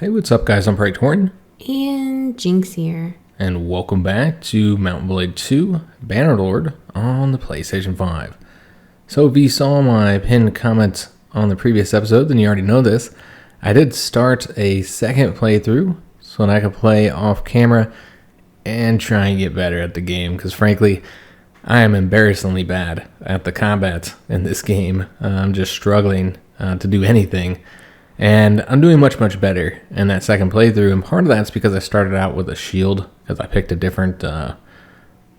Hey, what's up, guys? I'm Praetorian. And Jynx here. And welcome back to M&B II Bannerlord on the PlayStation 5. So if you saw my pinned comment on the previous episode, then you already know this. I did start a second playthrough so that I could play off camera and try and get better at the game. Because frankly, I am embarrassingly bad at the combat in this game. I'm just struggling to do anything. And I'm doing much better in that second playthrough, and part of that's because I started out with a shield, because I picked a different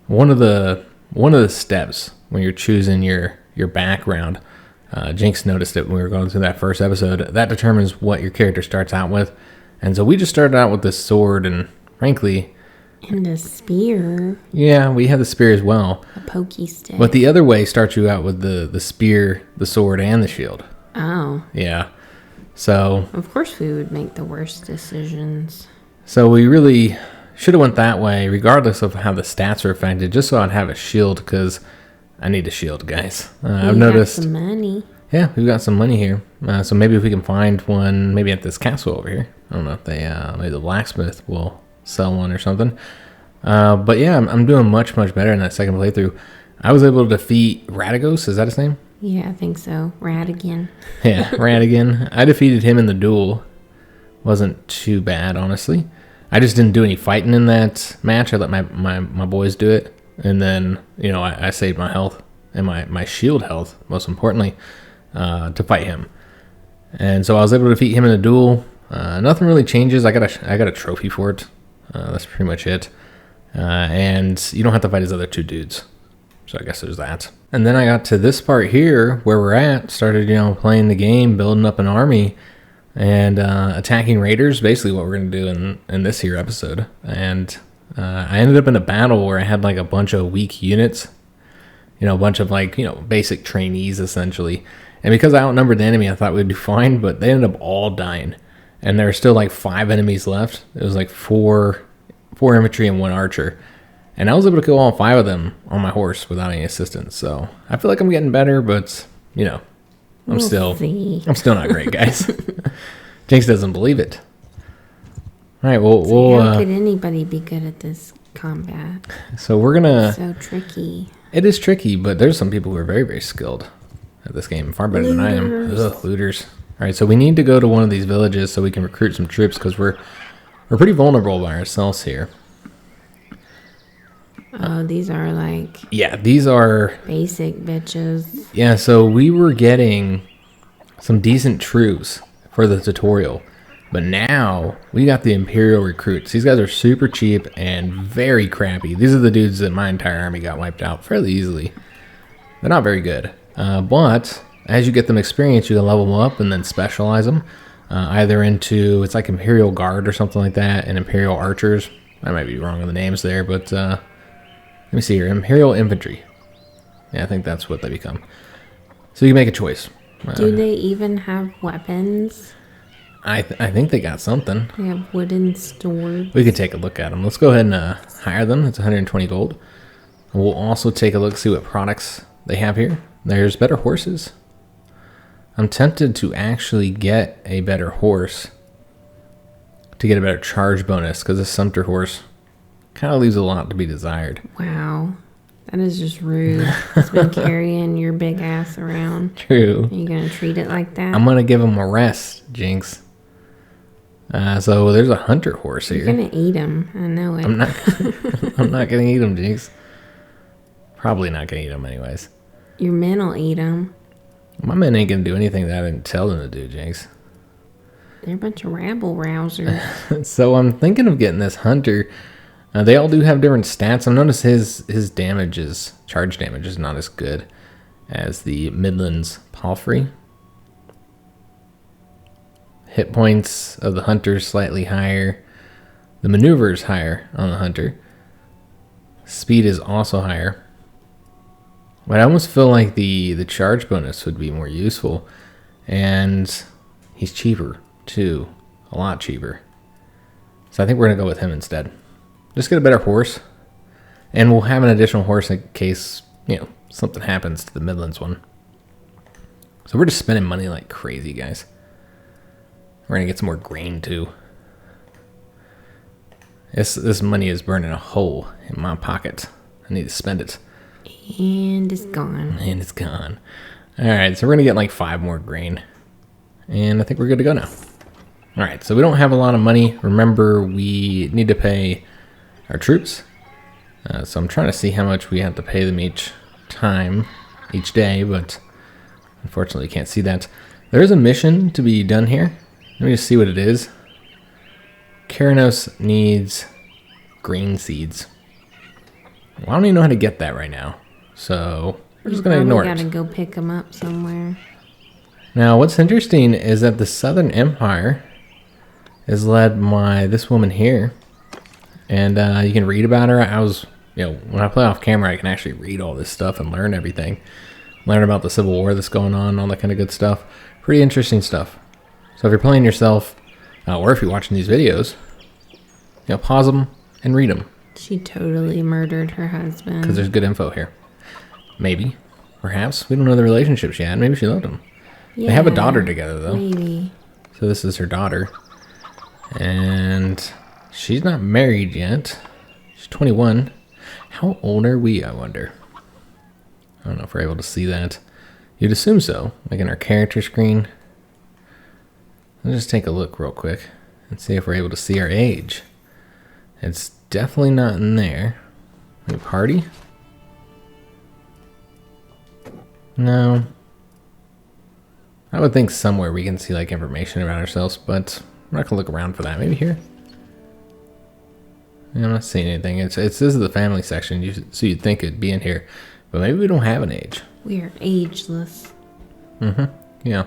one of the steps when you're choosing your background. Jynx noticed it when we were going through that first episode. That determines what your character starts out with, and so we just started out with this sword, and frankly, and a spear. Yeah, we had the spear as well. A pokey stick. But the other way starts you out with the spear, the sword, and the shield. Oh. Yeah. So of course we would make the worst decisions. So we really should have went that way, regardless of how the stats are affected, just so I'd have a shield, because I need a shield, guys. I've noticed. Got some money. Yeah, we've got some money here. So maybe if we can find one, maybe at this castle over here. I don't know if they, maybe the blacksmith will sell one or something. But yeah, I'm doing much better in that second playthrough. I was able to defeat Radagos. Is that his name? Yeah, I think so. Radigan. Yeah, Radigan. I defeated him in the duel. Wasn't too bad, honestly. I just didn't do any fighting in that match. I let my boys do it. And then, I saved my health and my shield health, most importantly, to fight him. And so I was able to defeat him in a duel. Nothing really changes. I got a trophy for it. That's pretty much it. And you don't have to fight his other two dudes. So I guess there's that. And then I got to this part here where we're at, started, playing the game, building up an army, and attacking raiders, basically what we're going to do in this here episode. And I ended up in a battle where I had like a bunch of weak units, a bunch of basic trainees essentially. And because I outnumbered the enemy, I thought we'd do fine, but they ended up all dying. And there were still like 5 enemies left. It was like four infantry and 1 archer. And I was able to kill all 5 of them on my horse without any assistance. So I feel like I'm getting better, but I'm still not great, guys. Jynx doesn't believe it. All right, well, how could anybody be good at this combat? So we're gonna. So tricky. It is tricky, but there's some people who are very, very skilled at this game, far better than I am. Ugh, looters. All right, so we need to go to one of these villages so we can recruit some troops, because we're pretty vulnerable by ourselves here. Oh, these are like... Yeah, these are... basic bitches. Yeah, so we were getting some decent troops for the tutorial. But now, we got the Imperial recruits. These guys are super cheap and very crappy. These are the dudes that my entire army got wiped out fairly easily. They're not very good. But, as you get them experience, you can level them up and then specialize them. Either into, it's like Imperial Guard or something like that, and Imperial Archers. I might be wrong on the names there, but... let me see here. Imperial Infantry. Yeah, I think that's what they become. So you can make a choice. Do they even have weapons? I think they got something. They have wooden swords. We could take a look at them. Let's go ahead and hire them. It's 120 gold. We'll also take a look, see what products they have here. There's better horses. I'm tempted to actually get a better horse to get a better charge bonus, because this Sumpter horse kind of leaves a lot to be desired. Wow. That is just rude. It's been carrying your big ass around. True. Are you going to treat it like that? I'm going to give him a rest, Jynx. So there's a hunter horse here. You're going to eat him. I know it. I'm not going to eat him, Jynx. Probably not going to eat him anyways. Your men will eat him. My men ain't going to do anything that I didn't tell them to do, Jynx. They're a bunch of rabble rousers. So I'm thinking of getting this hunter. They all do have different stats. I've noticed his charge damage is not as good as the Midlands Palfrey. Hit points of the hunter slightly higher. The maneuver is higher on the hunter. Speed is also higher. But I almost feel like the charge bonus would be more useful. And he's cheaper too. A lot cheaper. So I think we're going to go with him instead. Just get a better horse, and we'll have an additional horse in case, something happens to the Midlands one. So we're just spending money like crazy, guys. We're going to get some more grain, too. This money is burning a hole in my pocket. I need to spend it. And it's gone. And it's gone. Alright, so we're going to get like 5 more grain. And I think we're good to go now. Alright, so we don't have a lot of money. Remember, we need to pay our troops. So I'm trying to see how much we have to pay them each time, each day, but unfortunately can't see that. There is a mission to be done here. Let me just see what it is. Keranos needs green seeds. Well, I don't even know how to get that right now. So we're just going to ignore it. We gotta go pick them up somewhere. Now, what's interesting is that the Southern Empire is led by this woman here. And you can read about her. When I play off camera, I can actually read all this stuff and learn everything. Learn about the Civil War that's going on, all that kind of good stuff. Pretty interesting stuff. So if you're playing yourself, or if you're watching these videos, pause them and read them. She totally murdered her husband. Because there's good info here. Maybe. Perhaps. We don't know the relationship she had. Maybe she loved him. Yeah, they have a daughter together, though. Maybe. So this is her daughter. And she's not married yet. She's 21. How old are we, I wonder? I don't know if we're able to see that. You'd assume so. Like in our character screen. Let's just take a look real quick and see if we're able to see our age. It's definitely not in there. Wait, party? No. I would think somewhere we can see like information about ourselves, but I'm not gonna look around for that. Maybe here? Yeah, I'm not seeing anything. This is the family section, so you'd think it'd be in here, but maybe we don't have an age. We are ageless. Yeah.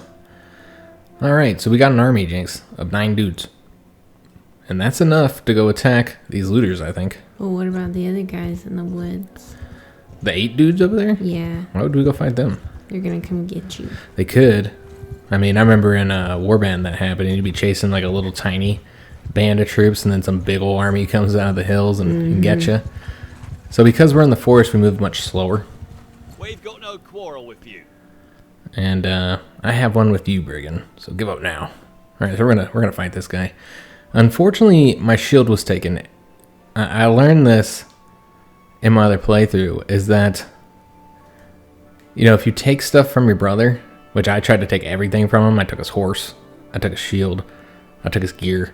Alright, so we got an army, Jynx, of 9 dudes. And that's enough to go attack these looters, I think. Well, what about the other guys in the woods? The 8 dudes over there? Yeah. Why would we go fight them? They're gonna come get you. They could. I mean, I remember in Warband that happened. You'd be chasing like a little tiny band of troops, and then some big old army comes out of the hills and get you. So because we're in the forest, we move much slower. We've got no quarrel with you. And I have one with you, Brigand. So give up now. All right, so we're gonna fight this guy. Unfortunately, my shield was taken. I learned this in my other playthrough. Is that if you take stuff from your brother, which I tried to take everything from him. I took his horse. I took his shield. I took his gear.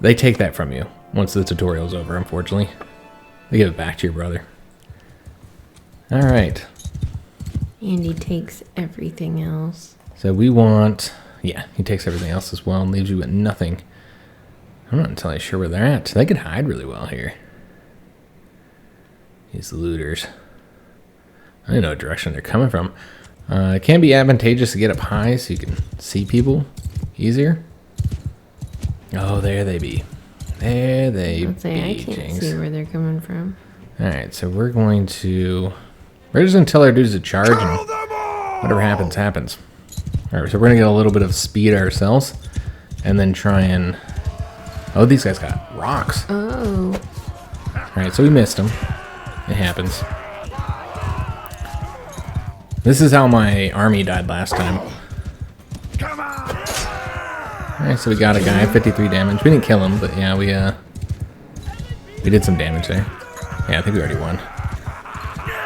They take that from you once the tutorial's over. Unfortunately, they give it back to your brother. All right. And he takes everything else. So we want... Yeah, he takes everything else as well and leaves you with nothing. I'm not entirely sure where they're at. They could hide really well here. These looters. I don't know what direction they're coming from. It can be advantageous to get up high so you can see people easier. Oh, there they be. There they be, I can't Jynx. see where they're coming from. Alright, so we're going to... We're just going to tell our dudes to charge, and whatever happens, happens. Alright, so we're going to get a little bit of speed ourselves, and then try and... Oh, these guys got rocks. Oh. Alright, so we missed them. It happens. This is how my army died last time. Alright, so we got a guy, 53 damage. We didn't kill him, but yeah, we did some damage there. Yeah, I think we already won.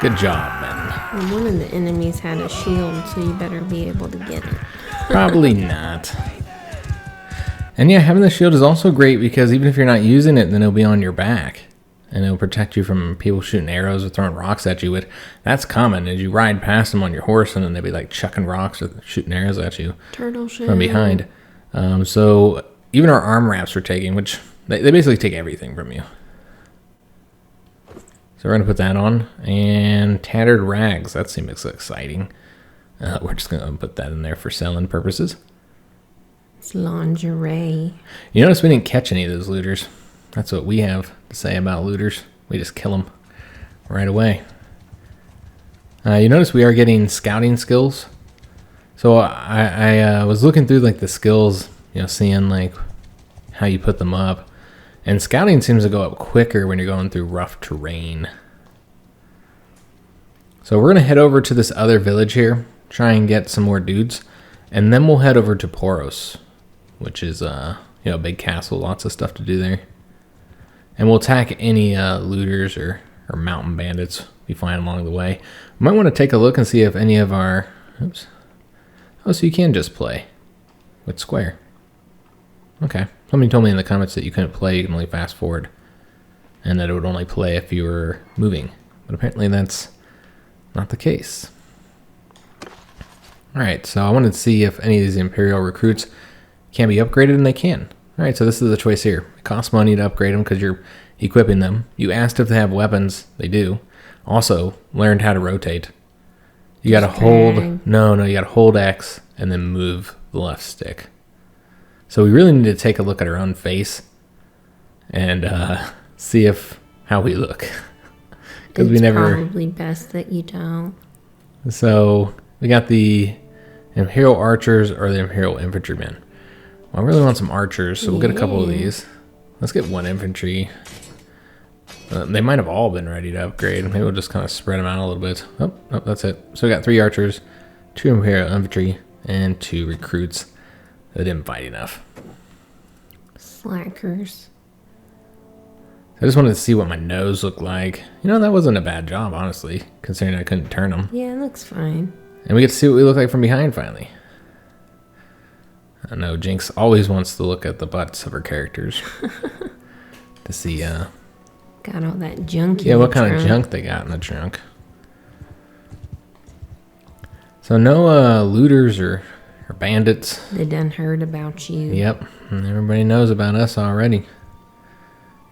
Good job, men. Well, one of the enemies had a shield, so you better be able to get it. Probably not. And yeah, having the shield is also great because even if you're not using it, then it'll be on your back. And it'll protect you from people shooting arrows or throwing rocks at you. That's common as you ride past them on your horse, and then they'll be like chucking rocks or shooting arrows at you Turtle shell. from behind. So even our arm wraps we're taking, which they basically take everything from you. So we're going to put that on. And tattered rags. That seems exciting. We're just going to put that in there for selling purposes. It's lingerie. You notice we didn't catch any of those looters. That's what we have to say about looters. We just kill them right away. You notice we are getting scouting skills. So I was looking through like the skills, seeing like how you put them up. And scouting seems to go up quicker when you're going through rough terrain. So we're going to head over to this other village here, try and get some more dudes. And then we'll head over to Poros, which is a big castle, lots of stuff to do there. And we'll attack any looters or mountain bandits we find along the way. We might want to take a look and see if any of our... Oops. Oh, so you can just play with square. Okay. Somebody told me in the comments that you couldn't play, you can only fast forward. And that it would only play if you were moving. But apparently that's not the case. Alright, so I wanted to see if any of these Imperial recruits can be upgraded, and they can. Alright, so this is the choice here. It costs money to upgrade them because you're equipping them. You asked if they have weapons. They do. Also, learned how to rotate. You gotta hold... No, you gotta hold X and then move the left stick. So we really need to take a look at our own face and see how we look. Because we never... It's probably best that you don't. So we got the Imperial archers or the Imperial infantrymen. Well, I really want some archers, so we'll get a couple of these. Let's get one infantry. They might have all been ready to upgrade. Maybe we'll just kind of spread them out a little bit. Oh, that's it. So we got 3 archers, 2 Imperial infantry, and 2 recruits that didn't fight enough. Slackers. I just wanted to see what my nose looked like. You know, that wasn't a bad job, honestly, considering I couldn't turn them. Yeah, it looks fine. And we get to see what we look like from behind, finally. I know Jynx always wants to look at the butts of her characters. To see, Got all that junk in yeah, what the kind trunk. of junk they got in the trunk. So no looters or bandits. They done heard about you. Yep, and everybody knows about us already.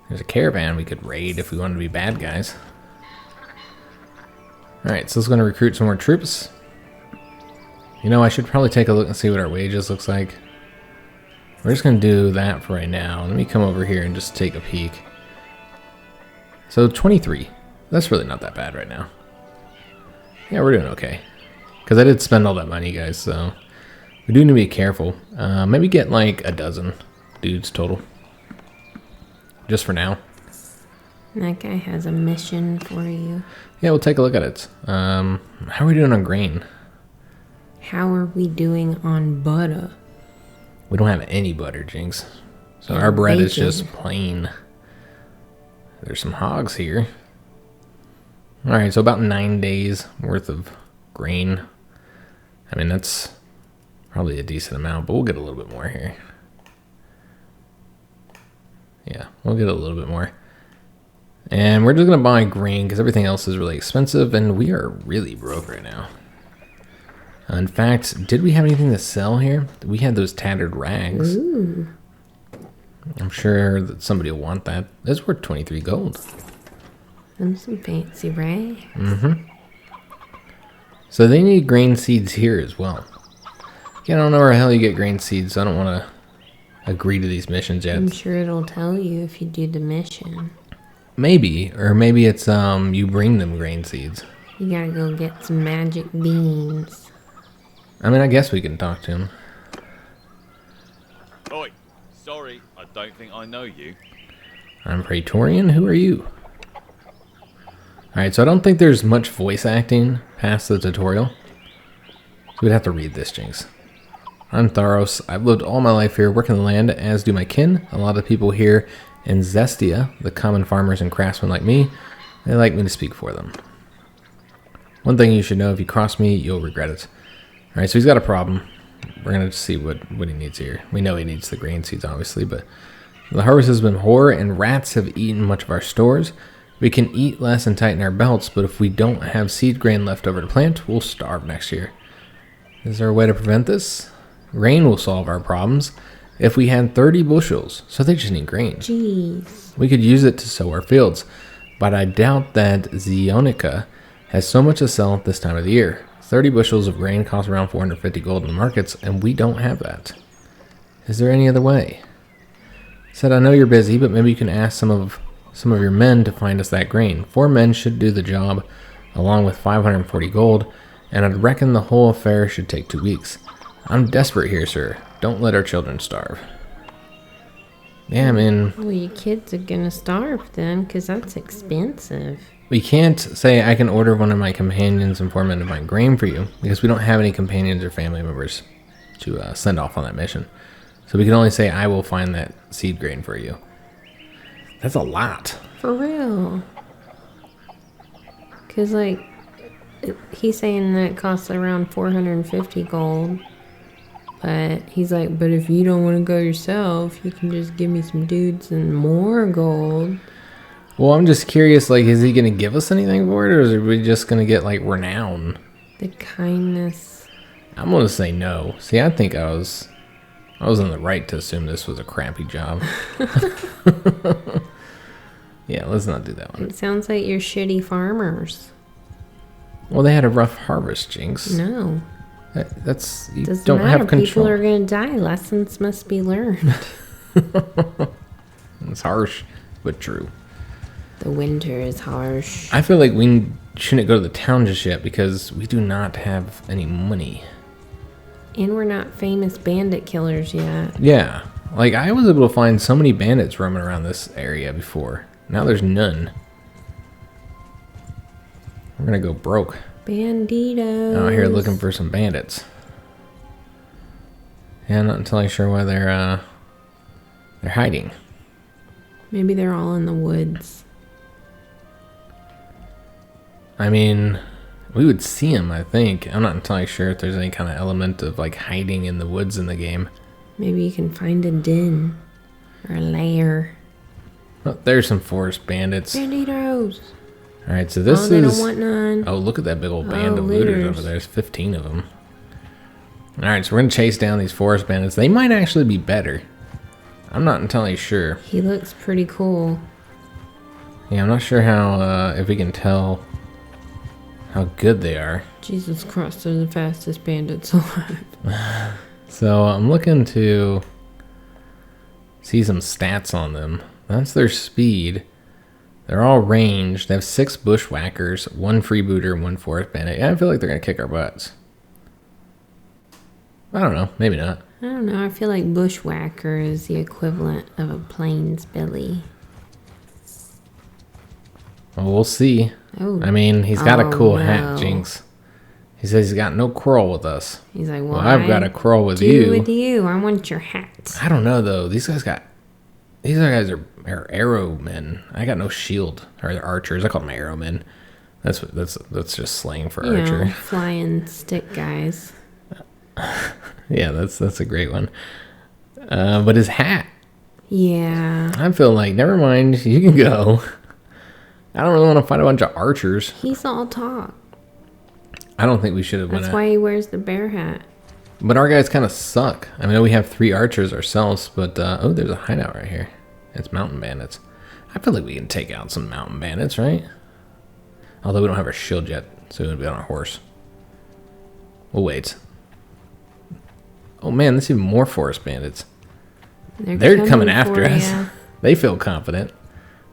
There's a caravan we could raid if we wanted to be bad guys. Alright, so let's go to recruit some more troops. You know, I should probably take a look and see what our wages looks like. We're just going to do that for right now. Let me come over here and just take a peek. So 23. That's really not that bad right now. Yeah, we're doing okay. Because I did spend all that money, guys, so we do need to be careful. Maybe get like a dozen dudes total. Just for now. That guy has a mission for you. Yeah, we'll take a look at it. How are we doing on grain? How are we doing on butter? We don't have any butter, Jynx. So And our bread is bacon. just plain. There's some hogs here. Alright, so about 9 days worth of grain. I mean, that's probably a decent amount, but we'll get a little bit more here. Yeah, we'll get a little bit more. And we're just going to buy grain because everything else is really expensive, and we are really broke right now. In fact, did we have anything to sell here? We had those tattered rags. Ooh. I'm sure that somebody will want that. It's worth 23 gold. Them some fancy rags. So they need grain seeds here as well. Yeah, I don't know where the hell you get grain seeds, so I don't want to agree to these missions yet. I'm sure it'll tell you if you do the mission. Maybe, or maybe it's you bring them grain seeds. You gotta go get some magic beans. I mean, I guess we can talk to him. Oi, sorry, I don't think I know you. I'm Praetorian, who are you? Alright, so I don't think there's much voice acting past the tutorial. So we'd have to read this, Jynx. I'm Tharos. I've lived all my life here, working the land, as do my kin. A lot of people here in Zestia, the common farmers and craftsmen like me, they like me to speak for them. One thing you should know, if you cross me, you'll regret it. Alright, so he's got a problem. We're going to see what he needs here. We know he needs the grain seeds, obviously, but the harvest has been poor, and rats have eaten much of our stores. We can eat less and tighten our belts, but if we don't have seed grain left over to plant, we'll starve next year. Is there a way to prevent this? Grain will solve our problems. If we had 30 bushels, so they just need grain. Jeez. We could use it to sow our fields, but I doubt that Zionica has so much to sell at this time of the year. 30 bushels of grain cost around 450 gold in the markets, and we don't have that. Is there any other way? Said, I know you're busy, but maybe you can ask some of your men to find us that grain. 4 men should do the job, along with 540 gold, and I'd reckon the whole affair should take 2 weeks. I'm desperate here, sir. Don't let our children starve. Yeah, I mean... Well, your kids are gonna starve then, because that's expensive. We can't say I can order one of my companions and 4 men to find grain for you, because we don't have any companions or family members to send off on that mission. So we can only say I will find that seed grain for you. That's a lot. For real. Because, like, he's saying that it costs around 450 gold. But he's like, but if you don't want to go yourself, you can just give me some dudes and more gold. Well, I'm just curious, like, is he going to give us anything for it, or is we just going to get, like, renown? The kindness. I'm going to say no. See, I think I was in the right to assume this was a crappy job. Yeah, let's not do that one. It sounds like you're shitty farmers. Well, they had a rough harvest, Jinx. No. That's you Doesn't don't matter. have control. People are going to die. Lessons must be learned. It's harsh, but true. The winter is harsh. I feel like we shouldn't go to the town just yet because we do not have any money. And we're not famous bandit killers yet. Yeah. Like, I was able to find so many bandits roaming around this area before. Now there's none. We're gonna go broke. Banditos. Out here looking for some bandits. Yeah, I'm not entirely sure why they're hiding. Maybe they're all in the woods. I mean, we would see them, I think. I'm not entirely sure if there's any kind of element of, like, hiding in the woods in the game. Maybe you can find a den. Or a lair. Oh, there's some forest bandits. Banditos. Alright, so this They is... don't want none. Oh, look at that big old band of looters looters over there. There's 15 of them. Alright, so we're going to chase down these forest bandits. They might actually be better. I'm not entirely sure. He looks pretty cool. Yeah, I'm not sure how, if we can tell how good they are. Jesus Christ, they're the fastest bandits alive. So I'm looking to see some stats on them. That's their speed. They're all ranged. They have 6 bushwhackers, 1 freebooter, and 1 forest bandit. Yeah, I feel like they're going to kick our butts. I don't know. Maybe not. I don't know. I feel like bushwhacker is the equivalent of a plains billy. Well, we'll see. Oh. I mean, he's got a cool no. hat, Jinx. He says he's got no quarrel with us. He's like, Well, I've got a quarrel with you. with you. I want your hat. I don't know, though. These other guys are arrow men. I got no shield. Or they're archers. I call them arrow men. That's just slang for archer. Flying stick guys. Yeah, that's a great one. But his hat. Yeah. I feel like, never mind. You can go. I don't really want to fight a bunch of archers. He's all talk. I don't think we should have went That's out. why he wears the bear hat. But our guys kind of suck. I mean, we have 3 archers ourselves, but oh, there's a hideout right here. It's mountain bandits. I feel like we can take out some mountain bandits, right? Although we don't have our shield yet, so we're gonna be on our horse. We'll wait. Oh man, there's even more forest bandits. They're coming after us. They feel confident.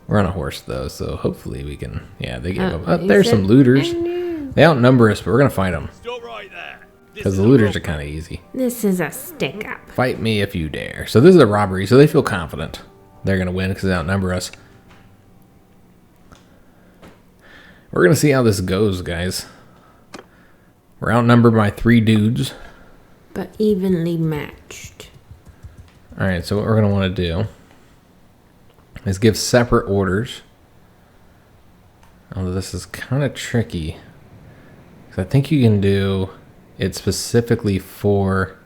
We're on a horse though, so hopefully we can. Yeah, they give up. Oh, there's some looters. They outnumber us, but we're gonna fight them. Stop right there. Because the looters are kind of easy. This is a stick up. Fight me if you dare. So this is a robbery, so they feel confident. They're going to win because they outnumber us. We're going to see how this goes, guys. We're outnumbered by 3 dudes. But evenly matched. Alright, so what we're going to want to do is give separate orders. Although this is kind of tricky. Because I think you can do it specifically for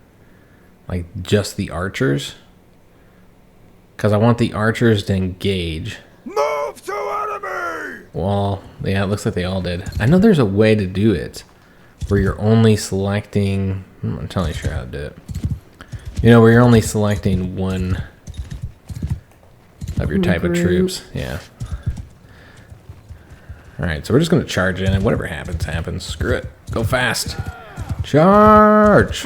like just the archers. Because I want the archers to engage. Move to enemy! Well, yeah, it looks like they all did. I know there's a way to do it where you're only selecting... I'm not entirely sure how to do it. You know, where you're only selecting one of your type of troops. Yeah. Alright, so we're just going to charge in, and whatever happens, happens. Screw it. Go fast. Charge!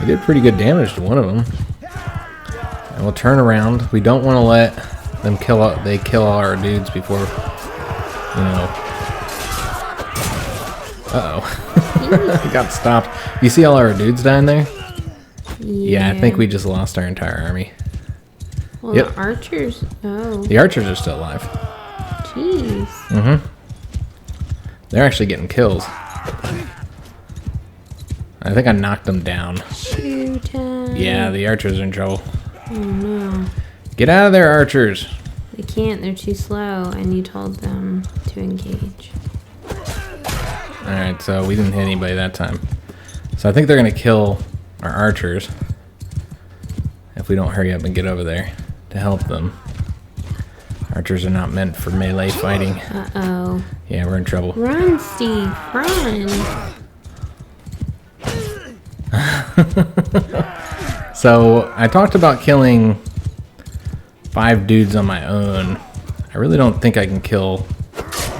We did pretty good damage to one of them. And we'll turn around. We don't want to let them kill all our dudes before, you know. Uh-oh. Got stopped. You see all our dudes down there? Yeah, I think we just lost our entire army. Well, Yep. the archers. Oh. The archers are still alive. Jeez. Mm-hmm. They're actually getting kills. I think I knocked them down. Shoot 'em. Yeah, the archers are in trouble. Oh no. Get out of there, archers. They can't. They're too slow, and you told them to engage. Alright, so we didn't hit anybody that time. So I think they're going to kill our archers if we don't hurry up and get over there to help them. Archers are not meant for melee fighting. Uh-oh. Yeah, we're in trouble. Run, Steve. Run. So I talked about killing 5 dudes on my own. I really don't think I can kill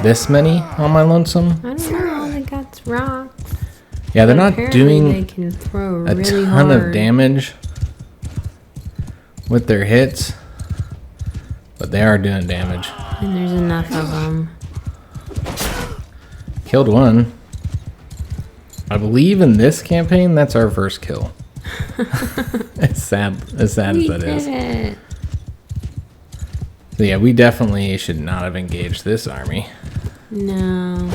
this many on my lonesome. I don't know. All they got's rocks. Yeah, they're not Apparently doing they can throw a really ton hard. of damage with their hits, but they are doing damage. And there's enough of them. Killed one. I believe in this campaign, that's our first kill. As sad as that is. It. So yeah, we definitely should not have engaged this army. No.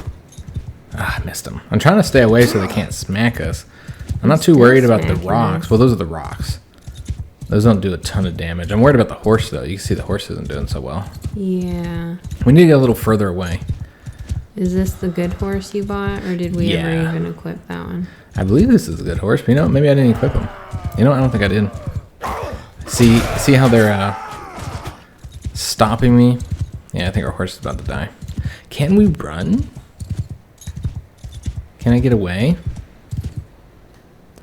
Ah, I missed them. I'm trying to stay away so they can't smack us. I'm not too Still worried about the smacking rocks. us. Well, those are the rocks. Those don't do a ton of damage. I'm worried about the horse, though. You can see the horse isn't doing so well. Yeah. We need to get a little further away. Is this the good horse you bought, or did we ever Yeah. even equip that one? I believe this is a good horse, but you know, maybe I didn't equip him. You know what? I don't think I did. See how they're stopping me? Yeah, I think our horse is about to die. Can we run? Can I get away?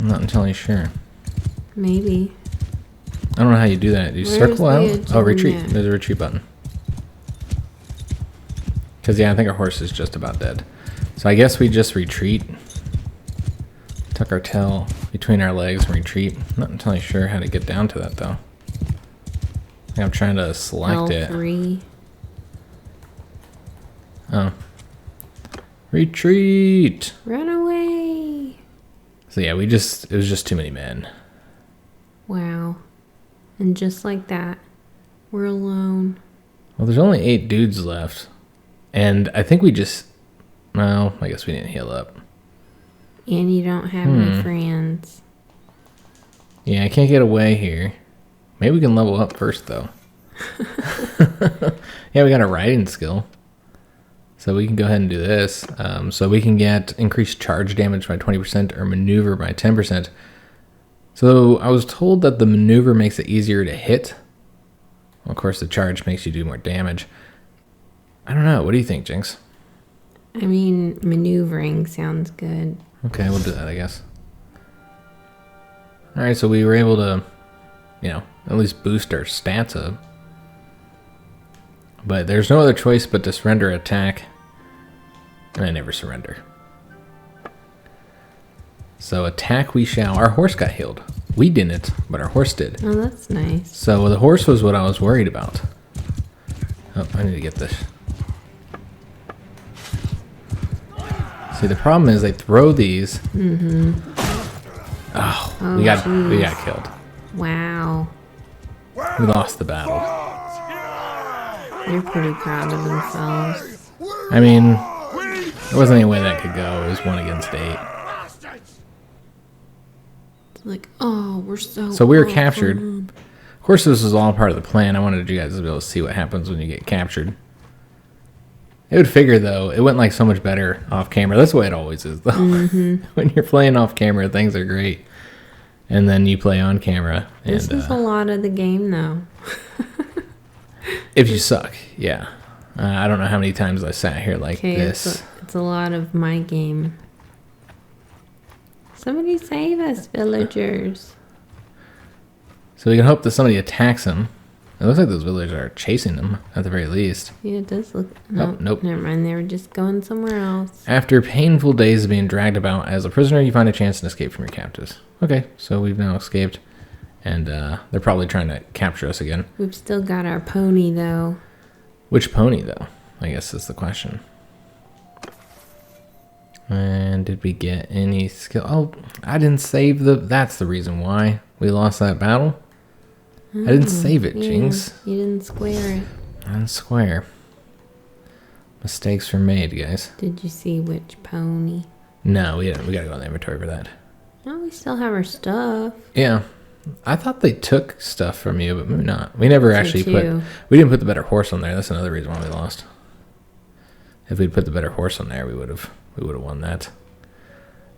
I'm not entirely sure. Maybe. I don't know how you do that. Do you Where's circle out? the Oh, retreat. agenda? There's a retreat button. Because, yeah, I think our horse is just about dead. So I guess we just retreat. Tuck our tail between our legs and retreat. Not entirely sure how to get down to that, though. I think I'm trying to select it. L3. Oh. Retreat! Run away. So, yeah, it was just too many men. Wow. And just like that, we're alone. Well, there's only 8 dudes left. And I think we just... Well, I guess we didn't heal up. And you don't have any friends. Yeah, I can't get away here. Maybe we can level up first, though. Yeah, we got a riding skill. So we can go ahead and do this. So we can get increased charge damage by 20% or maneuver by 10%. So I was told that the maneuver makes it easier to hit. Well, of course, the charge makes you do more damage. I don't know. What do you think, Jinx? I mean, maneuvering sounds good. Okay, we'll do that, I guess. Alright, so we were able to, you know, at least boost our stats up. But there's no other choice but to surrender attack. And I never surrender. So attack we shall. Our horse got healed. We didn't, but our horse did. Oh, that's nice. So the horse was what I was worried about. Oh, I need to get this. See, the problem is they throw these. Mm-hmm. Oh, we got killed. Wow. We lost the battle. They're pretty proud of themselves. I mean, there wasn't any way that could go. It was 1 against 8. Like, oh, we're So we were awesome. captured. Of course, this was all part of the plan. I wanted you guys to be able to see what happens when you get captured. It would figure, though, it went like so much better off camera. That's the way it always is, though. Mm-hmm. When you're playing off camera, things are great. And then you play on camera. This and, is a lot of the game, though. If you suck, yeah. I don't know how many times I sat here like this. It's a lot of my game. Somebody save us, villagers. So we can hope that somebody attacks him. It looks like those villagers are chasing him, at the very least. Yeah, it does look... Oh, nope. Never mind, they were just going somewhere else. After painful days of being dragged about as a prisoner, you find a chance to escape from your captors. Okay, so we've now escaped. And they're probably trying to capture us again. We've still got our pony, though. Which pony, though? I guess is the question. And did we get any skill? Oh, I didn't save the... That's the reason why we lost that battle. I didn't save it, Jinx. You didn't square it. On square. Mistakes were made, guys. Did you see which pony? No, we didn't. We gotta go in the inventory for that. Oh, we still have our stuff. Yeah. I thought they took stuff from you, but maybe not. We never actually we didn't put the better horse on there. That's another reason why we lost. If we'd put the better horse on there, we would have won that.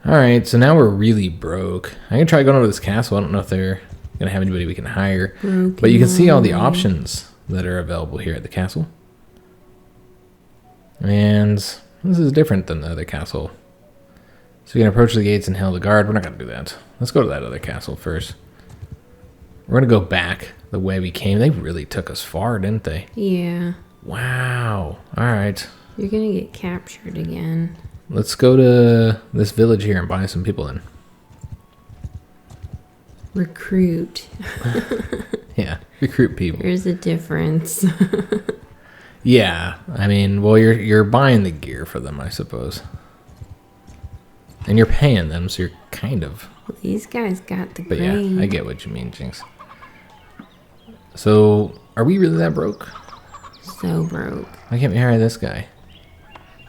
All right, so now we're really broke. I'm gonna try going over to this castle. I don't know if they're gonna have anybody we can hire, but you can see all the options that are available here at the castle. And this is different than the other castle. So you can approach the gates and hail the guard. We're not gonna do that. Let's go to that other castle first. We're gonna go back the way we came. They really took us far, didn't they? Yeah. Wow. All right. You're gonna get captured again. Let's go to this village here and buy some people in. Recruit. Yeah, recruit people. There's a difference. Yeah, I mean, well, you're buying the gear for them, I suppose, and you're paying them, so you're kind of. Well, these guys got the But grain. yeah, I get what you mean, Jynx. So, are we really that broke? So broke. Why can't we hire this guy?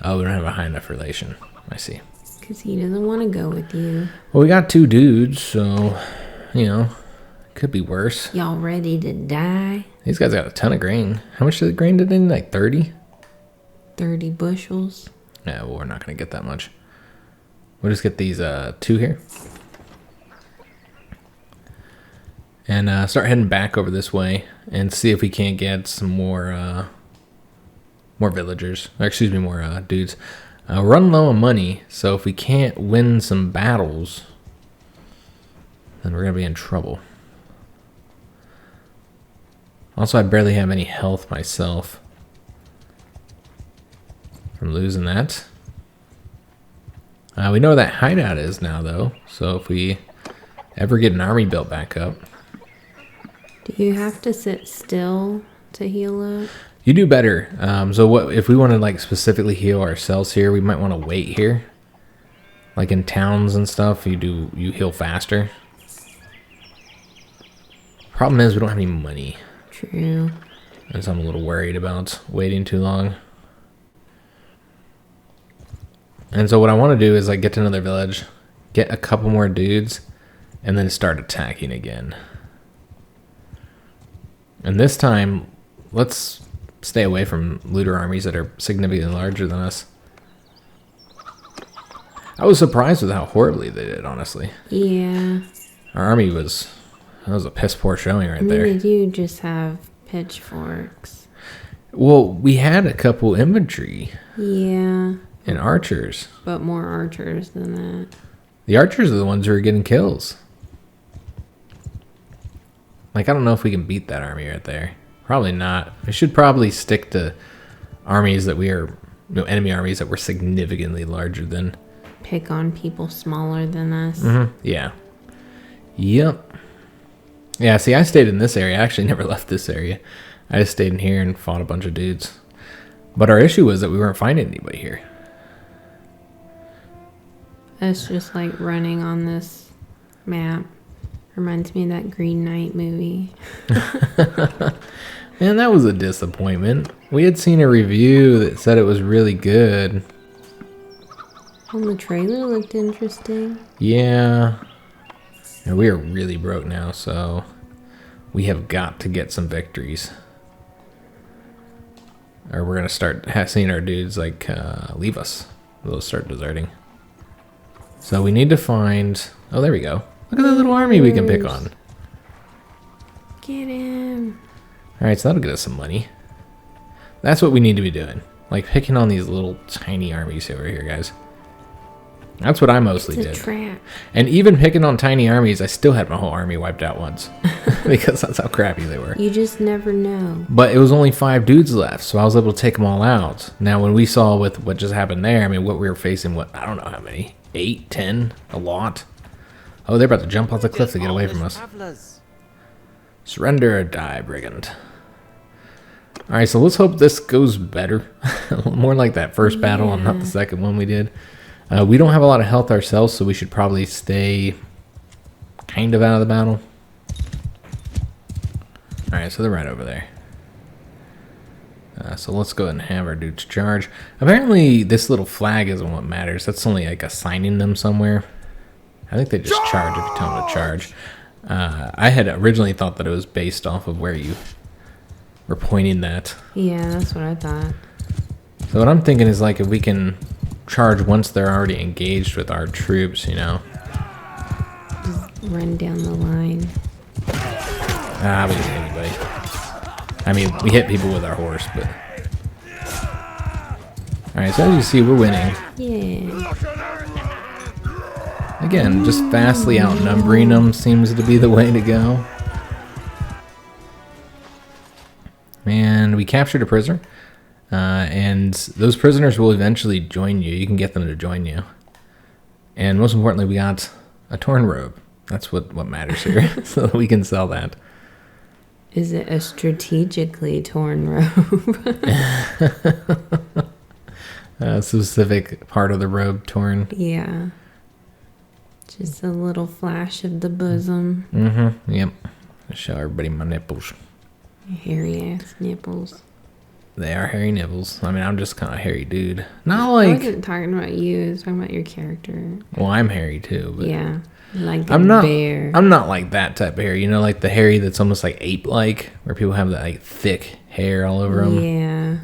Oh, we don't have a high enough relation. I see. Because he doesn't want to go with you. Well, we got 2 dudes, so, you know, could be worse. Y'all ready to die? These guys got a ton of grain. How much did the grain did they need? Like 30? 30 bushels. Yeah, well, we're not going to get that much. We'll just get these 2 here. And start heading back over this way and see if we can't get some more villagers. Or excuse me, more dudes. We're running low on money, so if we can't win some battles, then we're going to be in trouble. Also, I barely have any health myself from losing that. We know where that hideout is now, though. So if we ever get an army built back up. Do you have to sit still to heal up? You do better. So what if we want to like specifically heal ourselves here? We might want to wait here. Like in towns and stuff, you heal faster. Problem is we don't have any money. True. And so I'm a little worried about waiting too long. And so what I want to do is like get to another village, get a couple more dudes, and then start attacking again. And this time, let's stay away from looter armies that are significantly larger than us. I was surprised with how horribly they did, honestly. Yeah. Our army that was a piss poor showing right there. They do just have pitchforks. Well, we had a couple infantry. Yeah. And archers. But more archers than that. The archers are the ones who are getting kills. Like, I don't know if we can beat that army right there. Probably not. We should probably stick to armies that enemy armies that were significantly larger than. Pick on people smaller than us. Mm-hmm. Yeah. Yep. Yeah, see, I stayed in this area. I actually never left this area. I just stayed in here and fought a bunch of dudes. But our issue was that we weren't finding anybody here. It's just like running on this map. Reminds me of that Green Knight movie. Man, that was a disappointment. We had seen a review that said it was really good. Well, the trailer looked interesting. Yeah. And we are really broke now, so we have got to get some victories. Or we're going to start seeing our dudes like leave us. They'll start deserting. So we need to find... Oh, there we go. Look at that little army we can pick on. Get him. Alright, so that'll get us some money. That's what we need to be doing. Like picking on these little tiny armies over here, guys. That's what I mostly did. It's a trap. And even picking on tiny armies, I still had my whole army wiped out once. Because that's how crappy they were. You just never know. But it was only 5 dudes left, so I was able to take them all out. Now, when we saw with what just happened there, I mean, what we were facing, I don't know how many. 8, 10, a lot. Oh, they're about to jump off the cliff to get away from us. Travelers. Surrender or die, brigand. Alright, so let's hope this goes better. More like that first battle and not the second one we did. We don't have a lot of health ourselves, so we should probably stay kind of out of the battle. Alright, so they're right over there. So let's go ahead and have our dudes charge. Apparently, this little flag isn't what matters. That's only like assigning them somewhere. I think they just charge if you tell them to charge. I had originally thought that it was based off of where you were pointing that. Yeah, that's what I thought. So what I'm thinking is like if we can charge once they're already engaged with our troops, you know. Just run down the line. We didn't hit anybody. I mean, we hit people with our horse, but... Alright, so as you see, we're winning. Yeah. Again, just vastly outnumbering them seems to be the way to go. And we captured a prisoner. And those prisoners will eventually join you. You can get them to join you. And most importantly, we got a torn robe. That's what matters here. So we can sell that. Is it a strategically torn robe? A specific part of the robe torn. Yeah. Just a little flash of the bosom. Mm-hmm. Yep. Show everybody my nipples. Hairy ass nipples. They are hairy nipples. I mean, I'm just kind of hairy dude. Not I like... wasn't talking about you. I was talking about your character. Well, I'm hairy too, but... Yeah. Like I'm a not, bear. I'm not like that type of hair. You know, like the hairy that's almost like ape-like, where people have that like thick hair all over them. Yeah.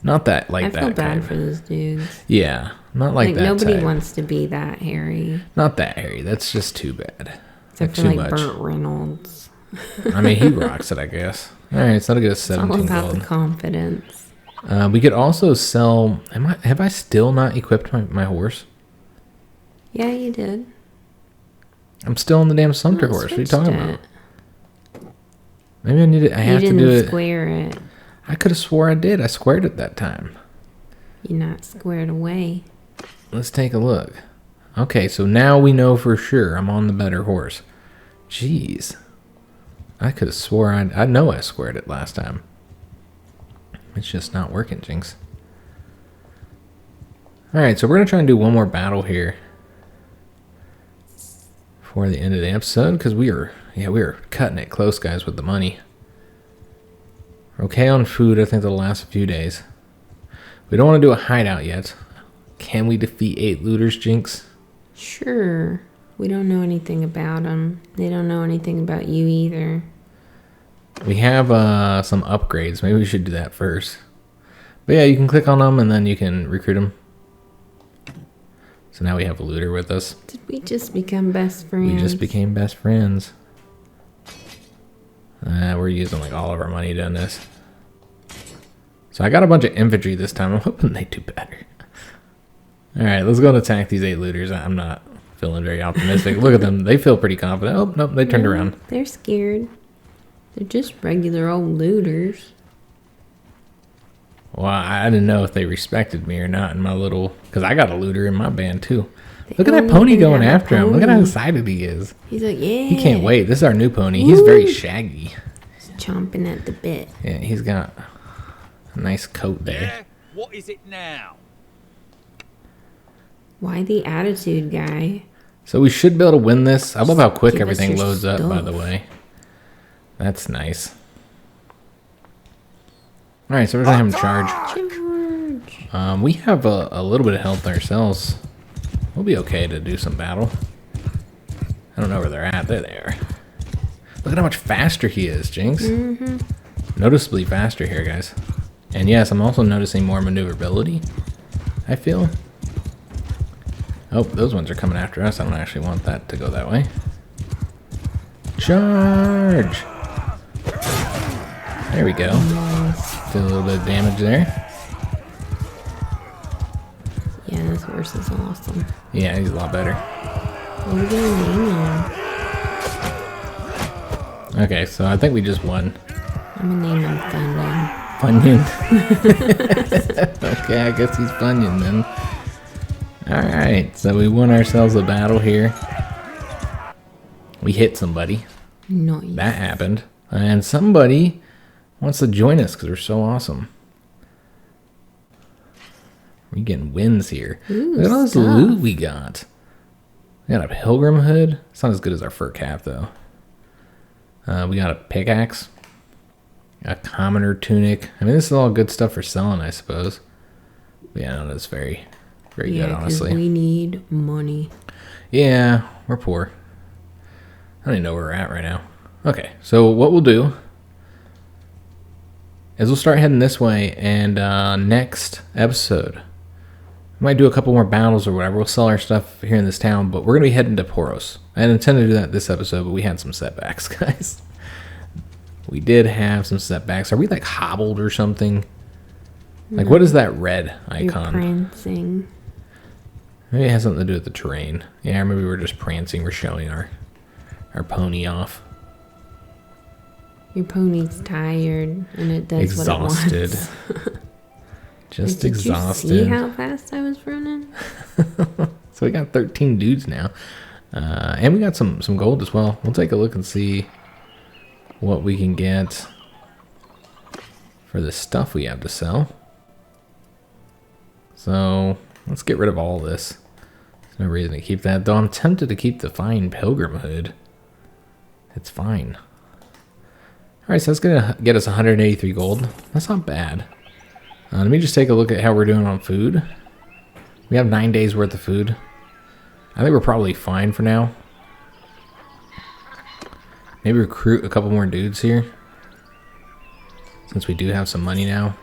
Not that like I that. feel bad kind for those dudes. Yeah, not like that. Nobody type. wants to be that hairy. Not that hairy. That's just too bad. Except for too like much. Burt Reynolds. I mean, he rocks it, I guess. All right, so that'll get us It's all 17 about gold. the confidence. We could also sell. Have I still not equipped my horse? Yeah, you did. I'm still on the damn Sumter horse. What are you talking about? Maybe I need it. I have to do You it. didn't square it. I could have swore I did. I squared it that time. You're not squared away. Let's take a look. Okay, so now we know for sure I'm on the better horse. Jeez. I could have swore I know I squared it last time. It's just not working, Jinx. Alright, so we're going to try and do one more battle here. For the end of the episode, because we are cutting it close, guys, with the money. We're okay on food. I think that'll last a few days. We don't want to do a hideout yet. Can we defeat 8 looters, Jinx? Sure. We don't know anything about them. They don't know anything about you either. We have some upgrades. Maybe we should do that first. But yeah, you can click on them and then you can recruit them. So now we have a looter with us. Did we just become best friends? We just became best friends. We're using like all of our money doing this. So I got a bunch of infantry this time. I'm hoping they do better. Alright, let's go and attack these 8 looters. I'm not feeling very optimistic. Look at them. They feel pretty confident. Oh, nope, they turned around. They're scared. They're just regular old looters. Well, I didn't know if they respected me or not in my little... Because I got a looter in my band, too. Look at that pony going after him. Look at how excited he is. He's like, yeah. He can't wait. This is our new pony. He's very shaggy. He's chomping at the bit. Yeah, he's got a nice coat there. Yeah? What is it now? Why the attitude guy? So we should be able to win this. I love how quick Give us everything your loads up, by stuff. the way. That's nice. Alright, so we're going to have him charge. George. We have a little bit of health ourselves. We'll be okay to do some battle. I don't know where they're at. There they are. Look at how much faster he is, Jinx. Noticeably faster here, guys. And yes, I'm also noticing more maneuverability, I feel. Oh, those ones are coming after us. I don't actually want that to go that way. Charge! There we go. Did a little bit of damage there. Yeah, this horse is awesome. Yeah, he's a lot better. What are we gonna name him? Okay, so I think we just won. I'm gonna name him Funyun. Thunder. Okay, I guess he's Funyun then. Alright, so we won ourselves a battle here. We hit somebody. Nice. That happened. And somebody wants to join us because we're so awesome. We're getting wins here. Ooh, Look at all this stuff. loot we got. We got a pilgrim hood. It's not as good as our fur cap, though. We got a pickaxe. A commoner tunic. I mean, this is all good stuff for selling, I suppose. But yeah, no, that's very good, Yeah, 'cause honestly. we need money. Yeah, we're poor. I don't even know where we're at right now. Okay, so what we'll do is we'll start heading this way, and next episode, we might do a couple more battles or whatever. We'll sell our stuff here in this town, but we're going to be heading to Poros. I didn't intend to do that this episode, but we had some setbacks, guys. We did have some setbacks. Are we like hobbled or something? Like, what is that red icon? You're prancing. Maybe it has something to do with the terrain. Yeah, maybe we're just prancing. We're showing our pony off. Your pony's tired, and it does Exhausted. what it wants. Just Did exhausted. you see how fast I was running? So we got 13 dudes now. And we got some gold as well. We'll take a look and see what we can get for the stuff we have to sell. So let's get rid of all this. There's no reason to keep that, though I'm tempted to keep the fine pilgrim hood. It's fine. Alright, so that's gonna get us 183 gold. That's not bad. Let me just take a look at how we're doing on food. We have 9 days worth of food. I think we're probably fine for now. Maybe recruit a couple more dudes here, since we do have some money now.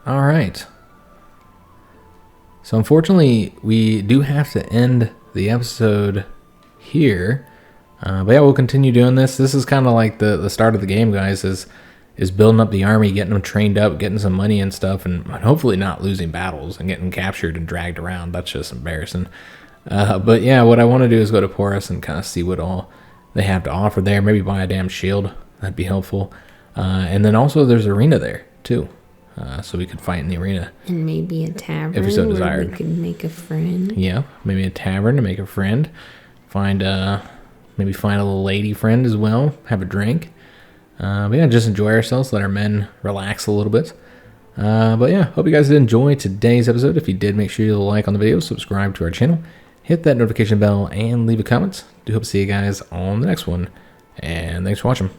Alright. So unfortunately, we do have to end the episode here. But yeah, we'll continue doing this. This is kind of like the start of the game, guys, is building up the army, getting them trained up, getting some money and stuff, and hopefully not losing battles and getting captured and dragged around. That's just embarrassing. But yeah, what I want to do is go to Poros and kind of see what all they have to offer there. Maybe buy a damn shield. That'd be helpful. And then also there's arena there, too. So we could fight in the arena. And maybe a tavern if we so where desired. we could make a friend. Yeah, maybe a tavern to make a friend. Maybe find a little lady friend as well. Have a drink. But yeah, just enjoy ourselves. Let our men relax a little bit. But yeah, hope you guys did enjoy today's episode. If you did, make sure you like on the video, subscribe to our channel, hit that notification bell, and leave a comment. Do hope to see you guys on the next one. And thanks for watching.